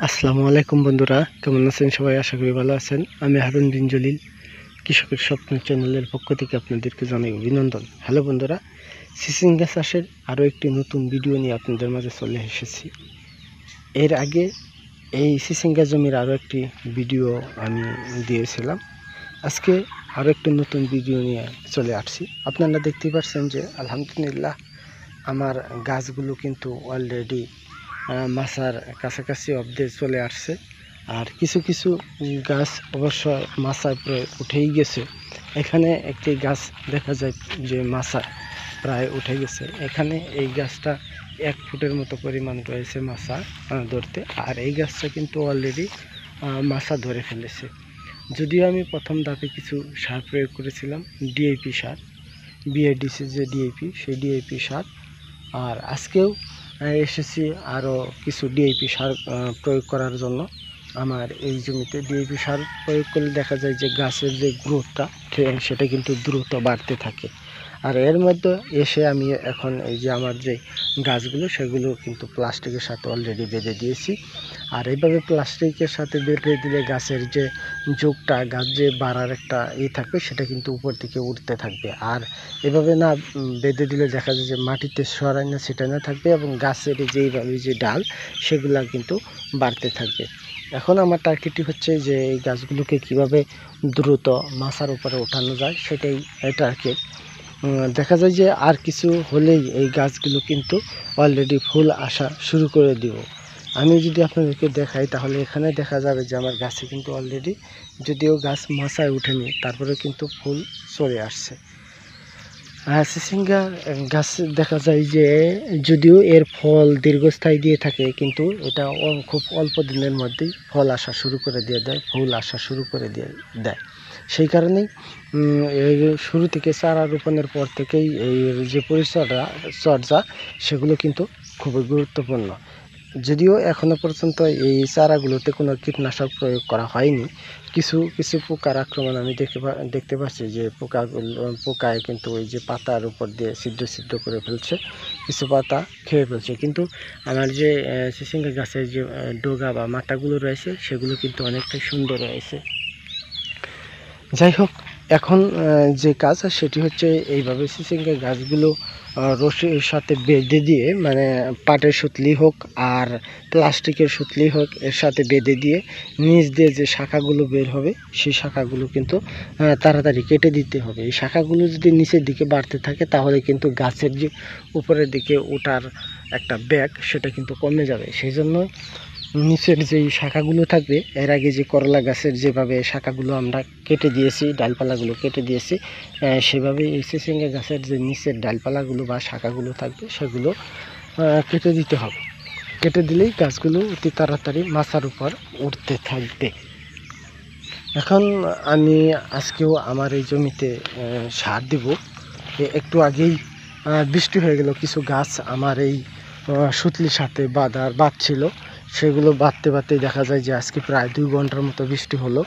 আসসালামু আলাইকুম বন্ধুরা, কেমন আছেন সবাই? আশা করি ভালো আছেন। আমি হারুন বিন জলিল, কৃষকের স্বপ্ন চ্যানেলের পক্ষ থেকে আপনাদেরকে জানাই অভিনন্দন। হ্যালো বন্ধুরা, চিচিঙ্গা চাষের আরও একটি নতুন ভিডিও নিয়ে আপনাদের মাঝে চলে এসেছি। এর আগে এই চিচিঙ্গা জমির আরও একটি ভিডিও আমি দিয়েছিলাম। আজকে আরও একটি নতুন ভিডিও নিয়ে চলে আসছি। আপনারা দেখতেই পাচ্ছেন যে আলহামদুলিল্লাহ আমার গাছগুলো কিন্তু অলরেডি মাছার কাছাকাছি অব্দে চলে আসছে। আর কিছু কিছু গাছ অবশ্য মাছায় প্রায় উঠেই গেছে। এখানে একটি গাছ দেখা যায় যে মাছা প্রায় উঠে গেছে। এখানে এই গাছটা 1 ফুটের মতো পরিমাণ রয়েছে মাছা ধরতে। আর এই গাছটা কিন্তু অলরেডি মাছা ধরে ফেলেছে। যদিও আমি প্রথম ধাপে কিছু সার প্রয়োগ করেছিলাম, ডিএপি সার, বিএডিসি যে ডিএপি, সেই ডিএপি সার। আর আজকেও এসেছি আরও কিছু ডিএপি সার প্রয়োগ করার জন্য। আমার এই জমিতে ডিএপি সার প্রয়োগ করলে দেখা যায় যে গাছের যে গ্রোথটা সেটা কিন্তু দ্রুত বাড়তে থাকে। আর এর মধ্যে এসে আমি এখন এই যে আমার যে গাছগুলো সেগুলো কিন্তু প্লাস্টিকের সাথে অলরেডি বেঁধে দিয়েছি। আর এইভাবে প্লাস্টিকের সাথে বেঁধে দিলে গাছের যে যোগটা, গাছ যে বাড়ার একটা থাকবে সেটা কিন্তু উপর দিকে উঠতে থাকবে। আর এভাবে না বেঁধে দিলে দেখা যায় যে মাটিতে সরায় না ছিটানো থাকবে এবং গাছের যেইভাবে যে ডাল সেগুলা কিন্তু বাড়তে থাকবে। এখন আমার টার্গেটটি হচ্ছে যে এই গাছগুলোকে কিভাবে দ্রুত মাছার উপরে ওঠানো যায় সেটাই টার্গেট। দেখা যায় যে আর কিছু হলেই এই গাছগুলো কিন্তু অলরেডি ফুল আসা শুরু করে দিব। আমি যদি আপনাদেরকে দেখাই তাহলে এখানে দেখা যাবে যে আমার গাছে কিন্তু অলরেডি, যদিও গাছ মাছায় উঠেনি, তারপরে কিন্তু ফুল চলে আসছে। চিচিঙ্গা গাছ দেখা যায় যে যদিও এর ফল দীর্ঘস্থায়ী দিয়ে থাকে, কিন্তু এটা খুব অল্প দিনের মধ্যেই ফল আসা শুরু করে দিয়ে দেয়, ফুল আসা শুরু করে দিয়ে দেয়। সেই কারণেই শুরু থেকে চারা রোপণের পর থেকেই এর যে পরিচর্যা সেগুলো কিন্তু খুবই গুরুত্বপূর্ণ। যদিও এখনো পর্যন্ত এই চারাগুলোতে কোনো কীটনাশক প্রয়োগ করা হয়নি। কিছু কিছু পোকার আক্রমণ আমি দেখতে পাচ্ছি যে পোকায় কিন্তু ওই যে পাতার উপর দিয়ে ছিদ্র ছিদ্র করে ফেলছে, কিছু পাতা খেয়ে ফেলছে। কিন্তু আমার যে চিচিঙ্গা গাছের যে ডগা বা মাথাগুলো রয়েছে সেগুলো কিন্তু অনেকটাই সুন্দর রয়েছে। যাই হোক, এখন যে কাজ সেটি হচ্ছে এইভাবে চিচিঙ্গা গাছগুলো রশির সাথে বেঁধে দিয়ে, মানে পাটের সুতলি হোক আর প্লাস্টিকের সুতলি হোক, এর সাথে বেঁধে দিয়ে নিচ দিয়ে যে শাখাগুলো বের হবে সেই শাখাগুলো কিন্তু তাড়াতাড়ি কেটে দিতে হবে। এই শাখাগুলো যদি নিচের দিকে বাড়তে থাকে তাহলে কিন্তু গাছের যে উপরের দিকে ওঠার একটা ব্যাগ সেটা কিন্তু কমে যাবে। সেই জন্য নিচের যেই শাখাগুলো থাকবে, এর আগে যে করলা গাছের যেভাবে শাখাগুলো আমরা কেটে দিয়েছি, ডালপালাগুলো কেটে দিয়েছি, সেভাবে এই চিচিঙ্গা গাছের যে নিচের ডালপালাগুলো বা শাখাগুলো থাকবে সেগুলো কেটে দিতে হবে। কেটে দিলেই গাছগুলো অতি তাড়াতাড়ি মাচার উপর উঠতে থাকবে। এখন আমি আজকেও আমার এই জমিতে সার দেব। একটু আগেই বৃষ্টি হয়ে গেল, কিছু গাছ আমার এই সুতলির সাথে বাঁধছিল, সেগুলো বাঁধতে বাঁধতেই দেখা যায় যে আজকে প্রায় 2 ঘন্টার মতো বৃষ্টি হলো।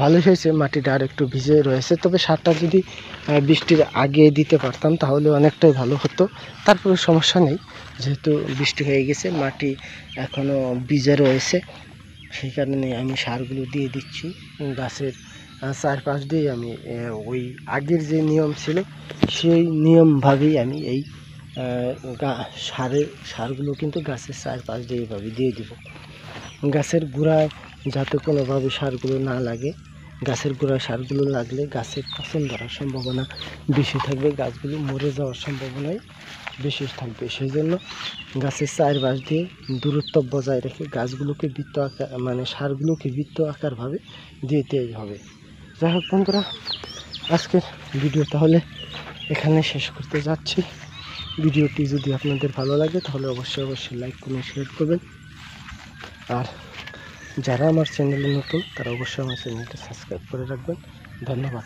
ভালোই হয়েছে, মাটিটা আর একটু ভিজে রয়েছে। তবে সারটা যদি বৃষ্টির আগে দিতে পারতাম তাহলে অনেকটাই ভালো হতো। তারপরে সমস্যা নেই, যেহেতু বৃষ্টি হয়ে গেছে, মাটি এখনও ভিজে রয়েছে, সেই কারণে আমি সারগুলো দিয়ে দিচ্ছি গাছের চারপাশ দিয়ে। আমি ওই আগের যে নিয়ম ছিল সেই নিয়মভাবেই আমি এই সারগুলো কিন্তু গাছের চারপাশ দিয়ে এইভাবে দিয়ে দিব। গাছের গোড়ায় যাতে কোনোভাবে সারগুলো না লাগে, গাছের গোড়ায় সারগুলো লাগলে গাছের পচন ধরার সম্ভাবনা বেশি থাকবে, গাছগুলো মরে যাওয়ার সম্ভাবনাই বেশি থাকবে। সেই জন্য গাছের চারপাশ দিয়ে দূরত্ব বজায় রেখে গাছগুলোকে বৃত্ত আকার, মানে সারগুলোকে বৃত্ত আকারভাবে দিতেই হবে। যাই হোক বন্ধুরা, আজকের ভিডিও তাহলে এখানে শেষ করতে যাচ্ছি। ভিডিওটি যদি আপনাদের ভালো লাগে তাহলে অবশ্যই লাইক কমেন্ট শেয়ার করবেন। আর যারা আমার চ্যানেলে নতুন তারা অবশ্যই আমার চ্যানেলটা সাবস্ক্রাইব করে রাখবেন। ধন্যবাদ।